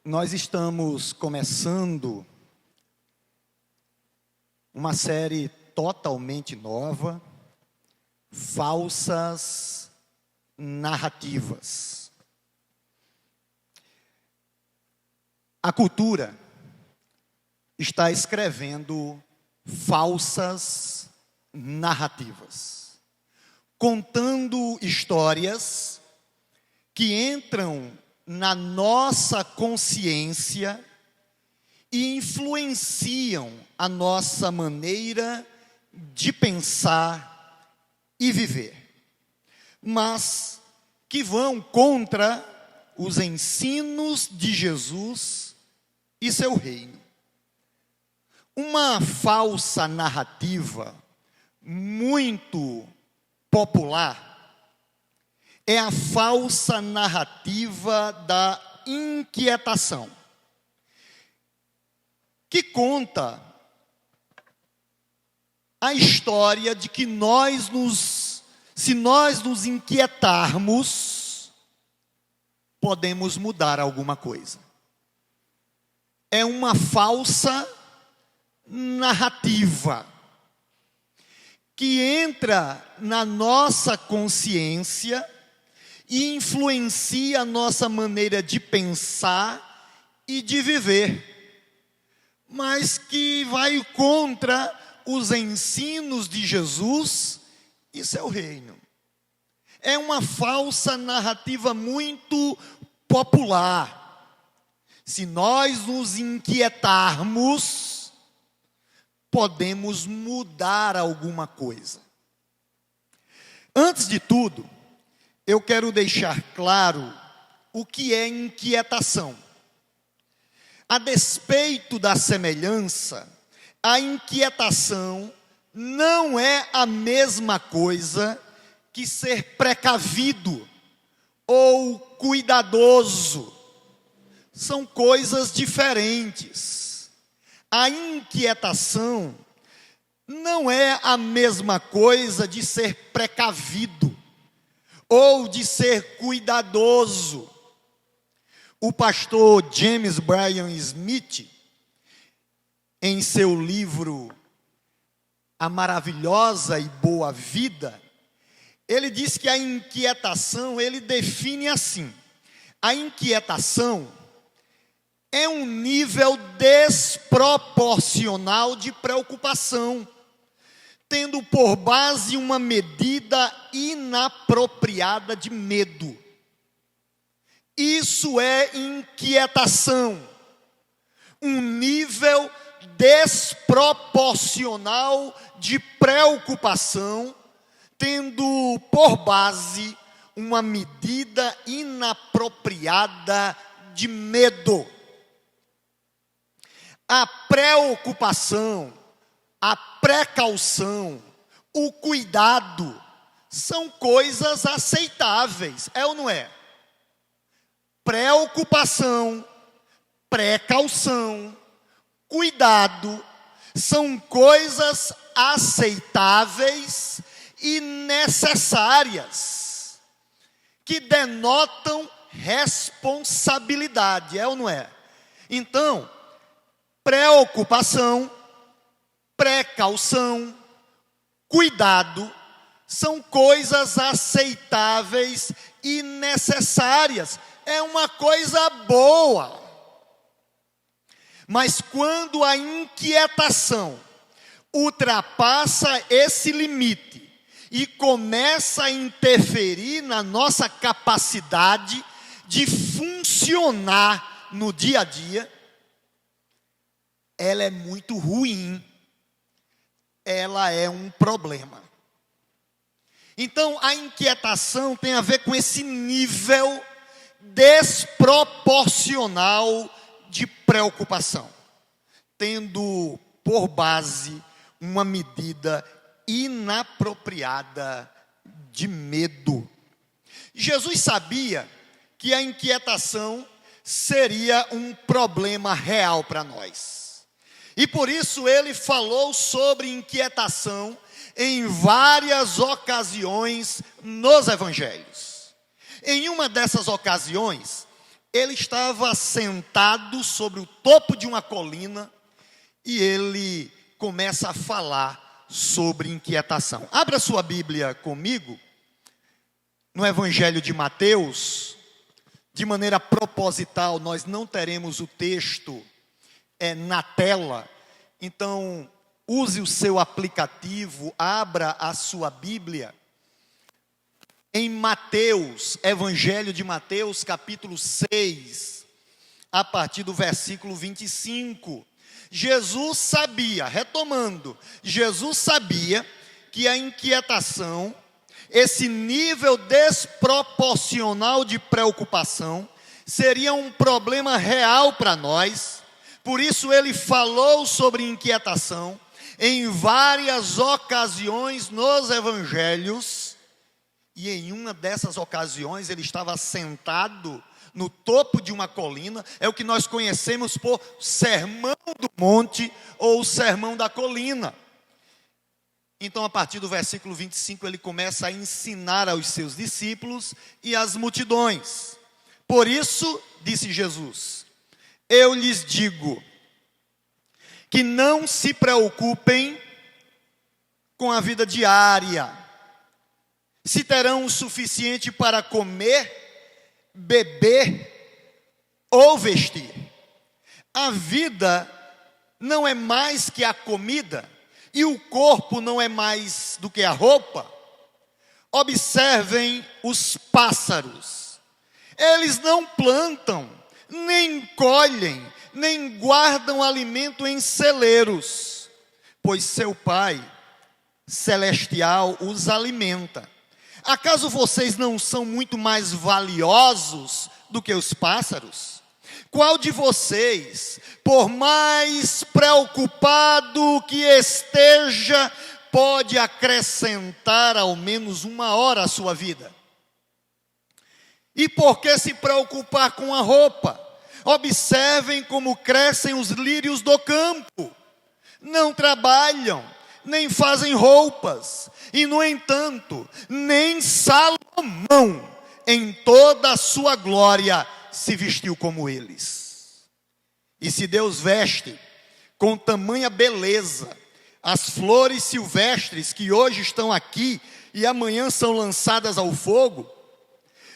Nós estamos começando uma série totalmente nova, falsas narrativas. A cultura está escrevendo falsas narrativas, contando histórias que entram na nossa consciência e influenciam a nossa maneira de pensar e viver, mas que vão contra os ensinos de Jesus e seu reino. Uma falsa narrativa muito popular é a falsa narrativa da inquietação, que conta a história de que se nós nos inquietarmos, podemos mudar alguma coisa. É uma falsa narrativa que entra na nossa consciência e influencia a nossa maneira de pensar e de viver, mas que vai contra os ensinos de Jesus e seu reino. É uma falsa narrativa muito popular. Se nós nos inquietarmos, podemos mudar alguma coisa. Antes de tudo, eu quero deixar claro o que é inquietação. A despeito da semelhança, a inquietação não é a mesma coisa que ser precavido ou cuidadoso. São coisas diferentes. A inquietação não é a mesma coisa de ser precavido ou de ser cuidadoso. O pastor James Bryan Smith, em seu livro A Maravilhosa e Boa Vida, ele diz que a inquietação, ele define assim: a inquietação é um nível desproporcional de preocupação, tendo por base uma medida inapropriada de medo. Isso é inquietação, um nível desproporcional de preocupação, tendo por base uma medida inapropriada de medo. A preocupação, a precaução, o cuidado, são coisas aceitáveis, é ou não é? Preocupação, precaução, cuidado, são coisas aceitáveis e necessárias, que denotam responsabilidade, é ou não é? Então, preocupação, precaução, cuidado, são coisas aceitáveis e necessárias. É uma coisa boa. Mas quando a inquietação ultrapassa esse limite e começa a interferir na nossa capacidade de funcionar no dia a dia, ela é muito ruim, ela é um problema. Então, a inquietação tem a ver com esse nível desproporcional de preocupação, tendo por base uma medida inapropriada de medo. Jesus sabia que a inquietação seria um problema real para nós. E por isso ele falou sobre inquietação em várias ocasiões nos evangelhos. Em uma dessas ocasiões, ele estava sentado sobre o topo de uma colina e ele começa a falar sobre inquietação. Abra sua Bíblia comigo, no Evangelho de Mateus. De maneira proposital, nós não teremos o texto na tela, então use o seu aplicativo, abra a sua Bíblia. Em Mateus, Evangelho de Mateus, capítulo 6, a partir do versículo 25. Jesus sabia, retomando, Jesus sabia que a inquietação, esse nível desproporcional de preocupação, seria um problema real para nós. Por isso ele falou sobre inquietação em várias ocasiões nos evangelhos. E em uma dessas ocasiões ele estava sentado no topo de uma colina. É o que nós conhecemos por Sermão do Monte ou Sermão da Colina. Então, a partir do versículo 25, ele começa a ensinar aos seus discípulos e às multidões. Por isso, disse Jesus, eu lhes digo que não se preocupem com a vida diária, se terão o suficiente para comer, beber ou vestir. A vida não é mais que a comida, e o corpo não é mais do que a roupa. Observem os pássaros. Eles não plantam, nem colhem, nem guardam alimento em celeiros, pois seu Pai celestial os alimenta. Acaso vocês não são muito mais valiosos do que os pássaros? Qual de vocês, por mais preocupado que esteja, pode acrescentar ao menos 1 hora à sua vida? E por que se preocupar com a roupa? Observem como crescem os lírios do campo. Não trabalham, nem fazem roupas. E no entanto, nem Salomão, em toda a sua glória, se vestiu como eles. E se Deus veste com tamanha beleza as flores silvestres que hoje estão aqui e amanhã são lançadas ao fogo,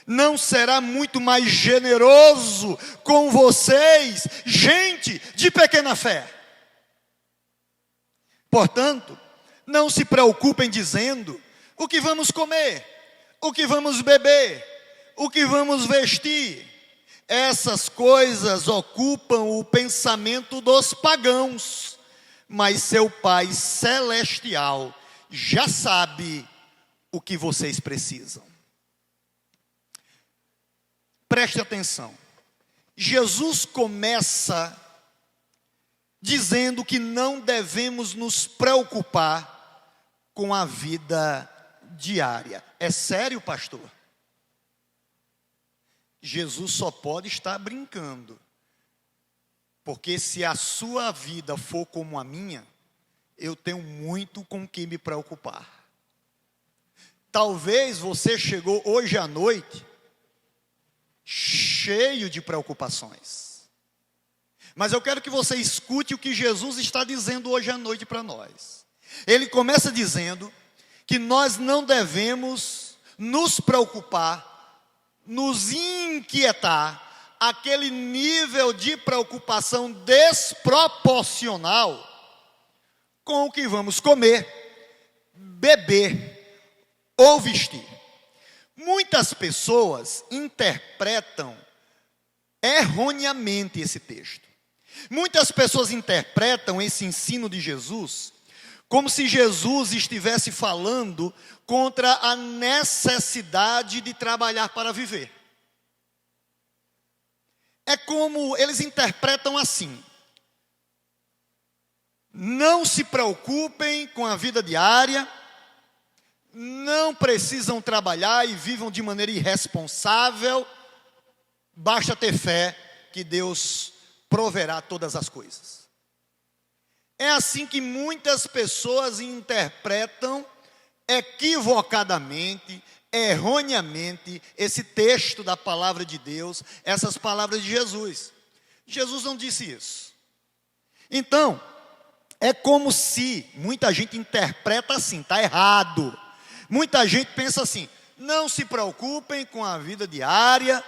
não será muito mais generoso com vocês, gente de pequena fé? Portanto, não se preocupem dizendo o que vamos comer, o que vamos beber, o que vamos vestir. Essas coisas ocupam o pensamento dos pagãos, mas seu Pai celestial já sabe o que vocês precisam. Preste atenção. Jesus começa dizendo que não devemos nos preocupar com a vida diária. É sério, pastor? Jesus só pode estar brincando, porque se a sua vida for como a minha, eu tenho muito com que me preocupar. Talvez você chegou hoje à noite cheio de preocupações, mas eu quero que você escute o que Jesus está dizendo hoje à noite para nós. Ele começa dizendo que nós não devemos nos preocupar, nos inquietar, aquele nível de preocupação desproporcional com o que vamos comer, beber ou vestir. Muitas pessoas interpretam erroneamente esse texto. Muitas pessoas interpretam esse ensino de Jesus como se Jesus estivesse falando contra a necessidade de trabalhar para viver. É como eles interpretam assim: não se preocupem com a vida diária, não precisam trabalhar e vivam de maneira irresponsável, basta ter fé que Deus proverá todas as coisas. É assim que muitas pessoas interpretam equivocadamente, erroneamente esse texto da palavra de Deus, essas palavras de Jesus. Jesus não disse isso. Então, é como se muita gente interpreta assim, está errado. Muita gente pensa assim: não se preocupem com a vida diária,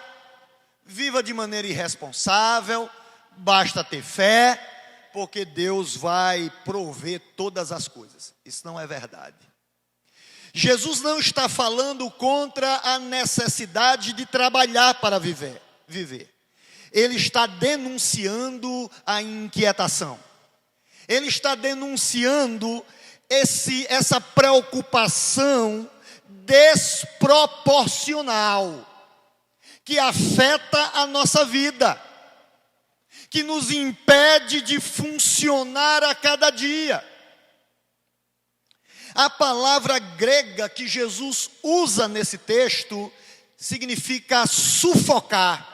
viva de maneira irresponsável, basta ter fé, porque Deus vai prover todas as coisas. Isso não é verdade. Jesus não está falando contra a necessidade de trabalhar para viver. Ele está denunciando a inquietação. Ele está denunciando essa preocupação desproporcional que afeta a nossa vida, que nos impede de funcionar a cada dia. A palavra grega que Jesus usa nesse texto significa sufocar,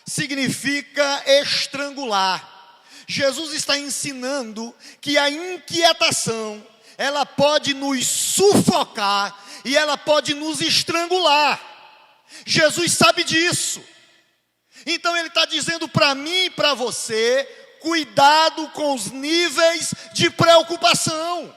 significa estrangular. Jesus está ensinando que a inquietação, ela pode nos sufocar e ela pode nos estrangular. Jesus sabe disso. Então ele está dizendo para mim e para você: cuidado com os níveis de preocupação.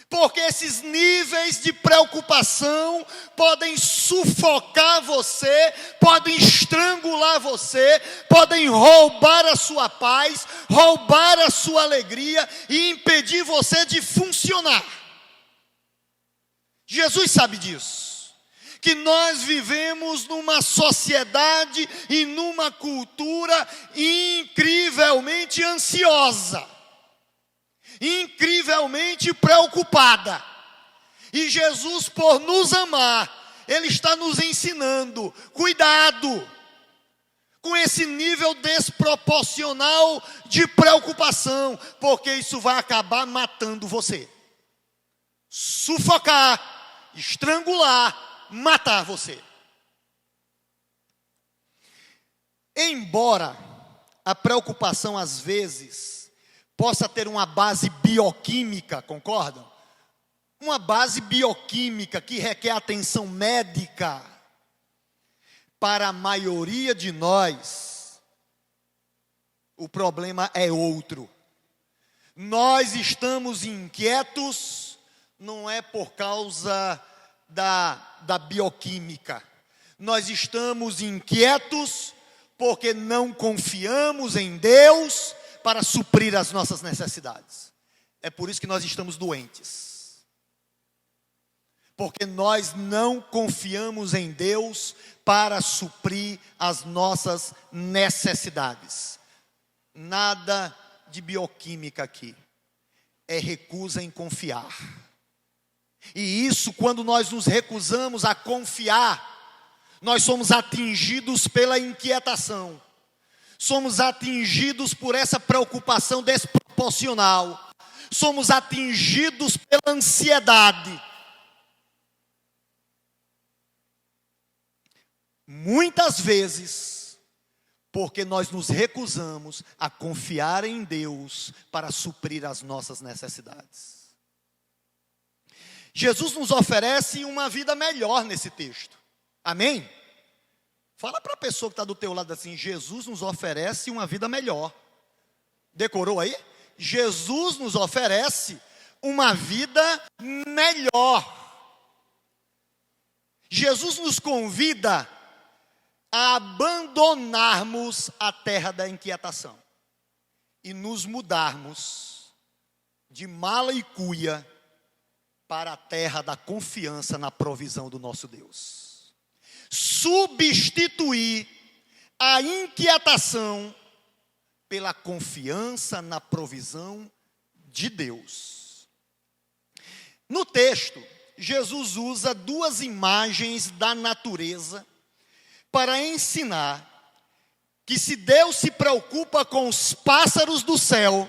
Porque esses níveis de preocupação podem sufocar você, podem estrangular você, podem roubar a sua paz, roubar a sua alegria e impedir você de funcionar. Jesus sabe disso, que nós vivemos numa sociedade e numa cultura incrivelmente ansiosa, incrivelmente preocupada. E Jesus, por nos amar, Ele está nos ensinando: cuidado com esse nível desproporcional de preocupação, porque isso vai acabar matando você. Sufocar, estrangular, matar você. Embora a preocupação às vezes possa ter uma base bioquímica, concordam? Uma base bioquímica que requer atenção médica. Para a maioria de nós, o problema é outro. Nós estamos inquietos, não é por causa da bioquímica. Nós estamos inquietos porque não confiamos em Deus para suprir as nossas necessidades. É por isso que nós estamos doentes. Porque nós não confiamos em Deus para suprir as nossas necessidades. Nada de bioquímica aqui. É recusa em confiar. E isso, quando nós nos recusamos a confiar, nós somos atingidos pela inquietação. Somos atingidos por essa preocupação desproporcional. Somos atingidos pela ansiedade. Muitas vezes, porque nós nos recusamos a confiar em Deus para suprir as nossas necessidades. Jesus nos oferece uma vida melhor nesse texto. Amém? Fala para a pessoa que está do teu lado assim: Jesus nos oferece uma vida melhor. Decorou aí? Jesus nos oferece uma vida melhor. Jesus nos convida a abandonarmos a terra da inquietação e nos mudarmos de mala e cuia para a terra da confiança na provisão do nosso Deus. Substituir a inquietação pela confiança na provisão de Deus. No texto, Jesus usa duas imagens da natureza para ensinar que se Deus se preocupa com os pássaros do céu,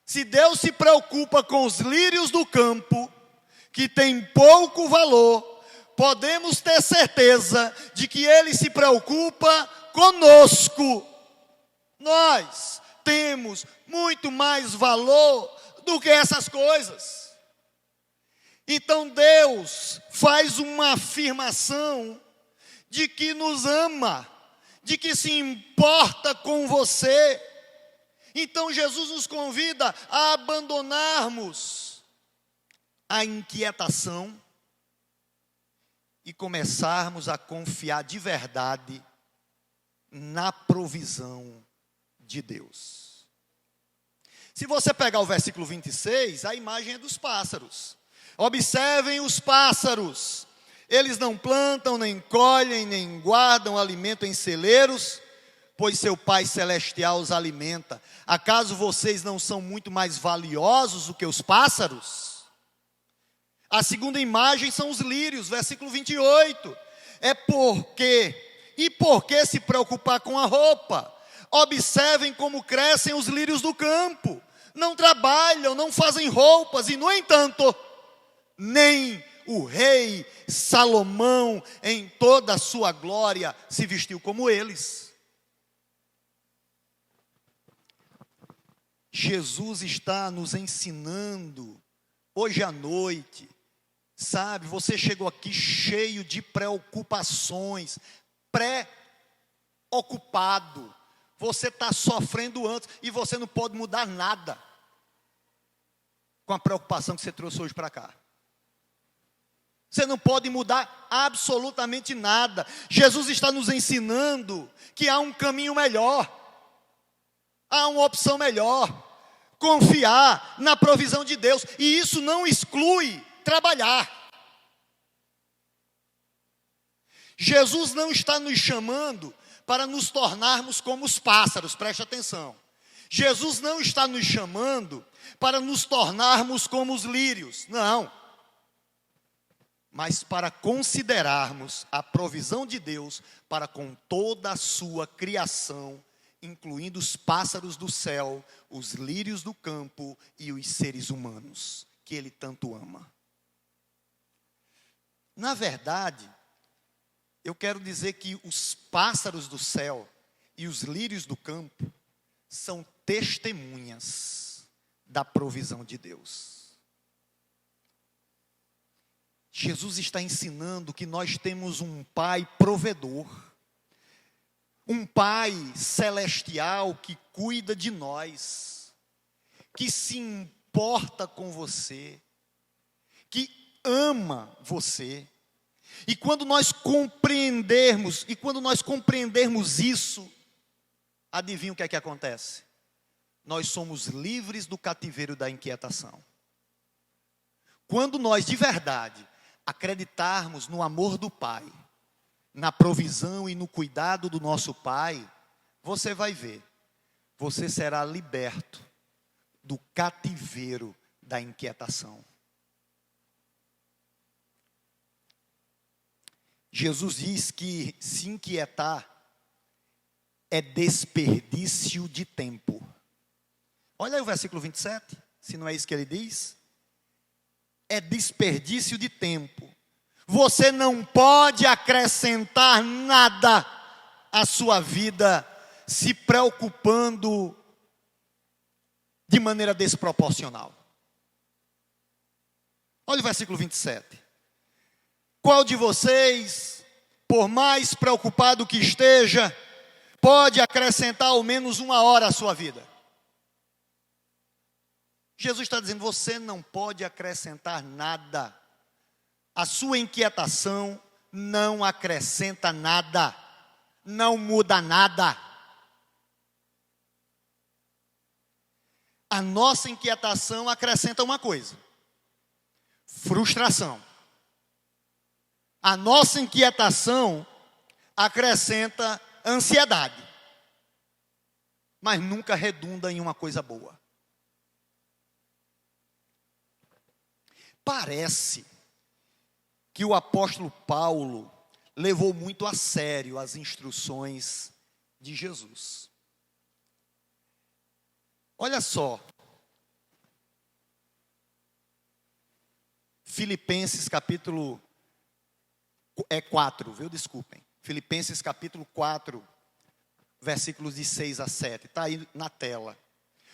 se Deus se preocupa com os lírios do campo, que tem pouco valor, podemos ter certeza de que Ele se preocupa conosco. Nós temos muito mais valor do que essas coisas. Então Deus faz uma afirmação de que nos ama, de que se importa com você. Então Jesus nos convida a abandonarmos a inquietação e começarmos a confiar de verdade na provisão de Deus. Se você pegar o versículo 26, a imagem é dos pássaros. Observem os pássaros. Eles não plantam, nem colhem, nem guardam alimento em celeiros, pois seu Pai Celestial os alimenta. Acaso vocês não são muito mais valiosos do que os pássaros? A segunda imagem são os lírios, versículo 28. Por que se preocupar com a roupa? Observem como crescem os lírios do campo. Não trabalham, não fazem roupas, e no entanto, nem o rei Salomão, em toda a sua glória, se vestiu como eles. Jesus está nos ensinando, hoje à noite, sabe, você chegou aqui cheio de preocupações, pré-ocupado, você está sofrendo antes, e você não pode mudar nada, com a preocupação que você trouxe hoje para cá. Você não pode mudar absolutamente nada. Jesus está nos ensinando que há um caminho melhor, há uma opção melhor, confiar na provisão de Deus, e isso não exclui trabalhar. Jesus não está nos chamando para nos tornarmos como os pássaros, preste atenção. Jesus não está nos chamando para nos tornarmos como os lírios, não. Mas para considerarmos a provisão de Deus para com toda a sua criação, incluindo os pássaros do céu, os lírios do campo e os seres humanos, que Ele tanto ama. Na verdade, eu quero dizer que os pássaros do céu e os lírios do campo são testemunhas da provisão de Deus. Jesus está ensinando que nós temos um Pai provedor, um Pai celestial que cuida de nós, que se importa com você, que ama você. E quando nós compreendermos isso, adivinha o que é que acontece? Nós somos livres do cativeiro da inquietação. Quando nós de verdade acreditarmos no amor do Pai, na provisão e no cuidado do nosso Pai, você vai ver, você será liberto do cativeiro da inquietação. Jesus diz que se inquietar é desperdício de tempo. Olha aí o versículo 27, se não é isso que ele diz. É desperdício de tempo. Você não pode acrescentar nada à sua vida se preocupando de maneira desproporcional. Olha o versículo 27. Qual de vocês, por mais preocupado que esteja, pode acrescentar ao menos 1 hora à sua vida? Jesus está dizendo, você não pode acrescentar nada. A sua inquietação não acrescenta nada, não muda nada. A nossa inquietação acrescenta uma coisa: frustração. A nossa inquietação acrescenta ansiedade, mas nunca redunda em uma coisa boa. Parece que o apóstolo Paulo levou muito a sério as instruções de Jesus. Olha só, Filipenses capítulo 4, viu? Desculpem. Filipenses capítulo 4, versículos de 6 a 7. Está aí na tela.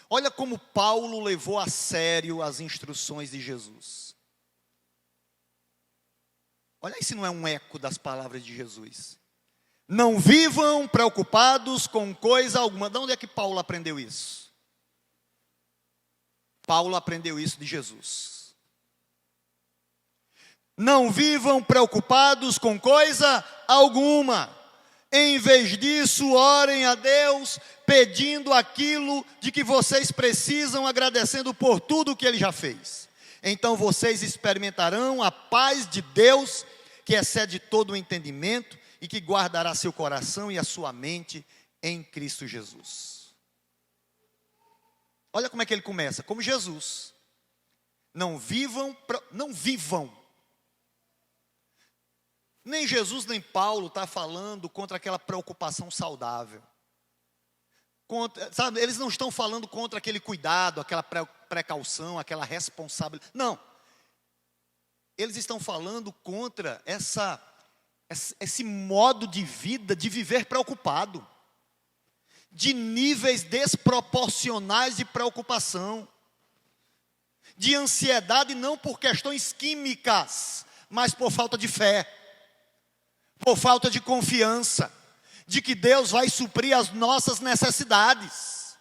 Olha como Paulo levou a sério as instruções de Jesus. Olha aí se não é um eco das palavras de Jesus. Não vivam preocupados com coisa alguma. De onde é que Paulo aprendeu isso? Paulo aprendeu isso de Jesus. Não vivam preocupados com coisa alguma. Em vez disso, orem a Deus, pedindo aquilo de que vocês precisam, agradecendo por tudo que Ele já fez. Então vocês experimentarão a paz de Deus, que excede todo o entendimento, e que guardará seu coração e a sua mente em Cristo Jesus. Olha como é que ele começa, como Jesus. Não vivam. Nem Jesus nem Paulo está falando contra aquela preocupação saudável. Sabe, eles não estão falando contra aquele cuidado, aquela precaução, aquela responsabilidade. Não. Eles estão falando contra esse modo de vida, de viver preocupado, de níveis desproporcionais de preocupação, de ansiedade não por questões químicas, mas por falta de fé, por falta de confiança, de que Deus vai suprir as nossas necessidades.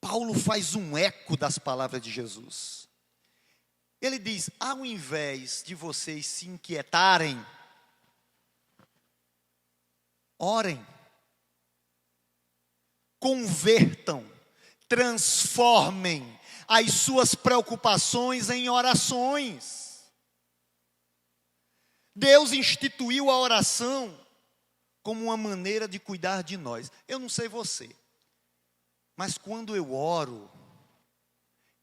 Paulo faz um eco das palavras de Jesus. Ele diz, ao invés de vocês se inquietarem, orem, convertam, transformem as suas preocupações em orações. Deus instituiu a oração como uma maneira de cuidar de nós. Eu não sei você, mas quando eu oro,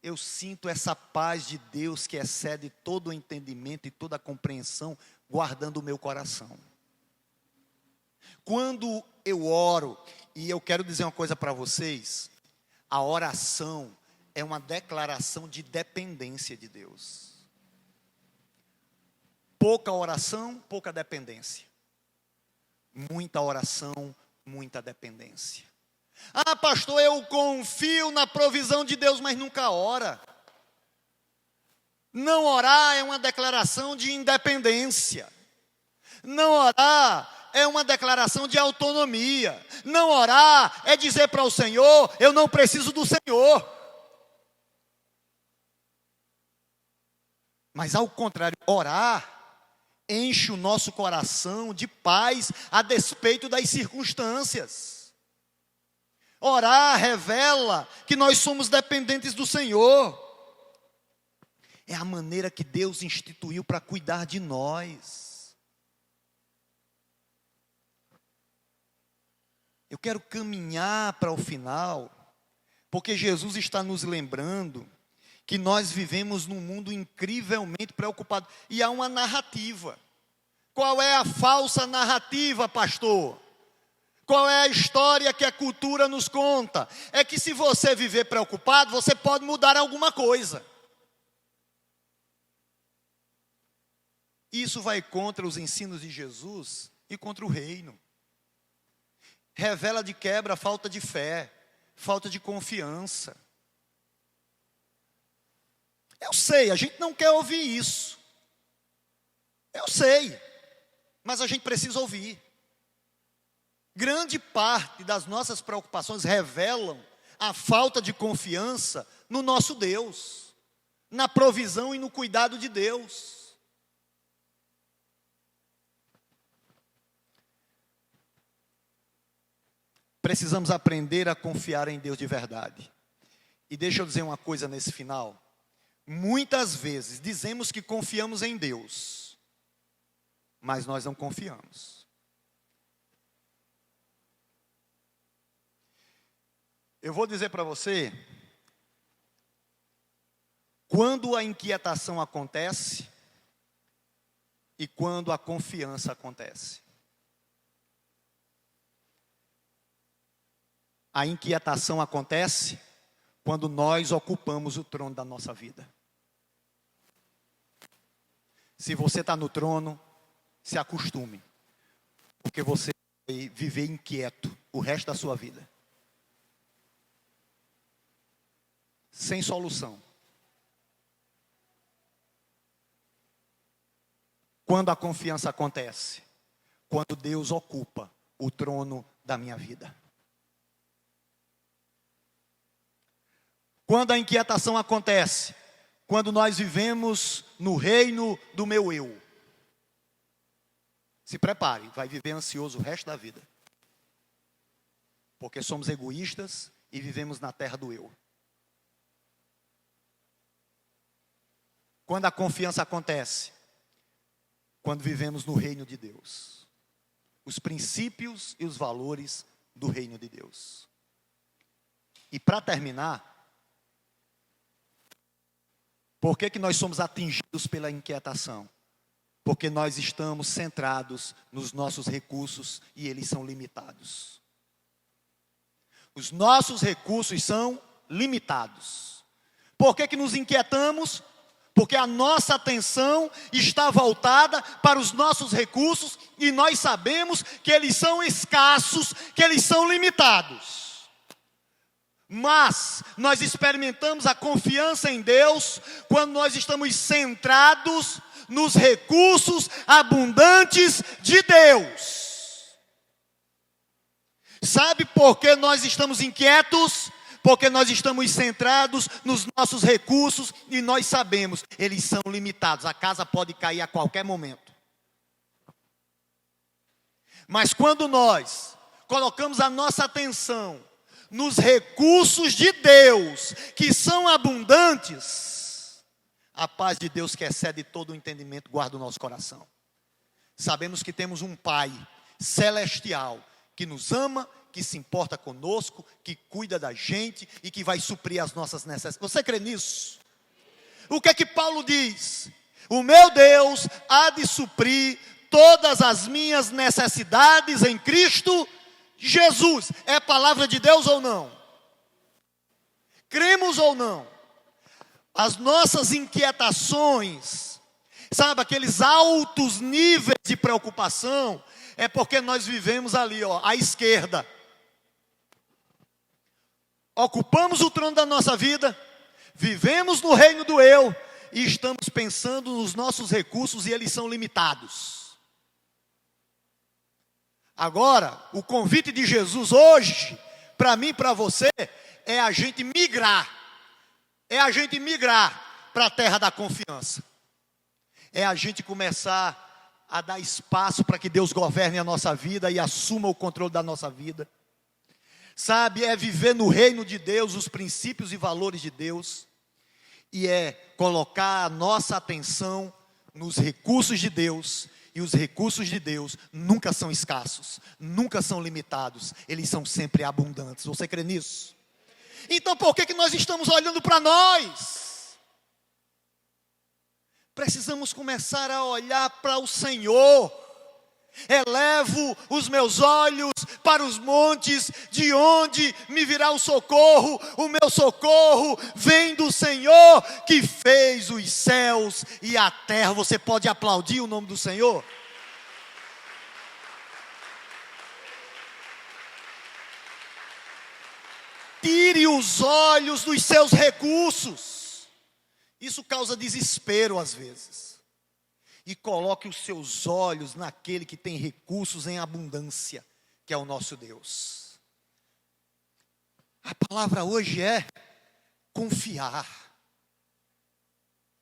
eu sinto essa paz de Deus que excede todo o entendimento e toda a compreensão, guardando o meu coração. Quando eu oro, e eu quero dizer uma coisa para vocês, a oração é uma declaração de dependência de Deus. Pouca oração, pouca dependência. Muita oração, muita dependência. Ah, pastor, eu confio na provisão de Deus, mas nunca ora. Não orar é uma declaração de independência. Não orar é uma declaração de autonomia. Não orar é dizer para o Senhor, eu não preciso do Senhor. Mas ao contrário, orar enche o nosso coração de paz a despeito das circunstâncias. Orar revela que nós somos dependentes do Senhor. É a maneira que Deus instituiu para cuidar de nós. Eu quero caminhar para o final, porque Jesus está nos lembrando que nós vivemos num mundo incrivelmente preocupado. E há uma narrativa. Qual é a falsa narrativa, pastor? Qual é a história que a cultura nos conta? É que se você viver preocupado, você pode mudar alguma coisa. Isso vai contra os ensinos de Jesus e contra o reino. Revela de quebra a falta de fé, falta de confiança. Eu sei, a gente não quer ouvir isso. Eu sei, mas a gente precisa ouvir. Grande parte das nossas preocupações revelam a falta de confiança no nosso Deus, na provisão e no cuidado de Deus. Precisamos aprender a confiar em Deus de verdade. E deixa eu dizer uma coisa nesse final. Muitas vezes dizemos que confiamos em Deus, mas nós não confiamos. Eu vou dizer para você, quando a inquietação acontece e quando a confiança acontece. A inquietação acontece quando nós ocupamos o trono da nossa vida. Se você está no trono, se acostume, porque você vai viver inquieto o resto da sua vida. Sem solução. Quando a confiança acontece? Quando Deus ocupa o trono da minha vida. Quando a inquietação acontece? Quando nós vivemos no reino do meu eu. Se prepare, vai viver ansioso o resto da vida. Porque somos egoístas e vivemos na terra do eu. Quando a confiança acontece? Quando vivemos no reino de Deus. Os princípios e os valores do reino de Deus. E para terminar, por que nós somos atingidos pela inquietação? Porque nós estamos centrados nos nossos recursos e eles são limitados. Os nossos recursos são limitados. Por que nos inquietamos? Porque a nossa atenção está voltada para os nossos recursos e nós sabemos que eles são escassos, que eles são limitados. Mas nós experimentamos a confiança em Deus quando nós estamos centrados nos recursos abundantes de Deus. Sabe por que nós estamos inquietos? Porque nós estamos centrados nos nossos recursos e nós sabemos, eles são limitados. A casa pode cair a qualquer momento. Mas quando nós colocamos a nossa atenção nos recursos de Deus, que são abundantes, a paz de Deus que excede todo o entendimento guarda o nosso coração. Sabemos que temos um Pai celestial que nos ama, que se importa conosco, que cuida da gente e que vai suprir as nossas necessidades. Você crê nisso? O que é que Paulo diz? O meu Deus há de suprir todas as minhas necessidades em Cristo Jesus. É palavra de Deus ou não? Cremos ou não? As nossas inquietações, sabe, aqueles altos níveis de preocupação, é porque nós vivemos ali, à esquerda. Ocupamos o trono da nossa vida, vivemos no reino do eu e estamos pensando nos nossos recursos e eles são limitados. Agora, o convite de Jesus hoje, para mim e para você, é a gente migrar. É a gente migrar para a terra da confiança. É a gente começar a dar espaço para que Deus governe a nossa vida e assuma o controle da nossa vida. Sabe, é viver no reino de Deus, os princípios e valores de Deus. E é colocar a nossa atenção nos recursos de Deus. E os recursos de Deus nunca são escassos, nunca são limitados. Eles são sempre abundantes. Você crê nisso? Então por que nós estamos olhando para nós? Precisamos começar a olhar para o Senhor. Elevo os meus olhos para os montes, de onde me virá o socorro? O meu socorro vem do Senhor, que fez os céus e a terra. Você pode aplaudir o nome do Senhor? Tire os olhos dos seus recursos. Isso causa desespero às vezes. E coloque os seus olhos naquele que tem recursos em abundância, que é o nosso Deus. A palavra hoje é confiar.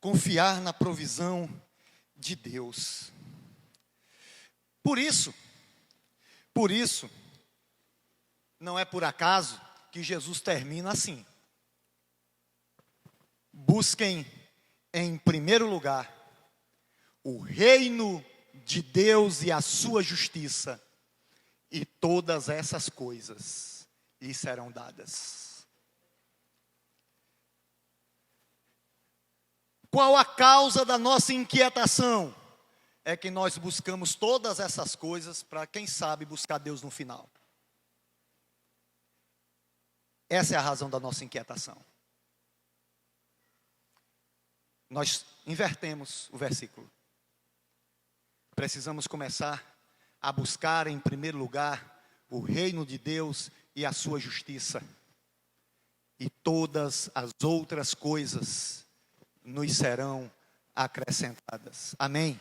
Confiar na provisão de Deus. Por isso, não é por acaso que Jesus termina assim. Busquem em primeiro lugar o reino de Deus e a sua justiça, e todas essas coisas lhe serão dadas. Qual a causa da nossa inquietação? É que nós buscamos todas essas coisas para, quem sabe, buscar Deus no final. Essa é a razão da nossa inquietação. Nós invertemos o versículo. Precisamos começar a buscar em primeiro lugar o reino de Deus e a sua justiça. E todas as outras coisas nos serão acrescentadas. Amém?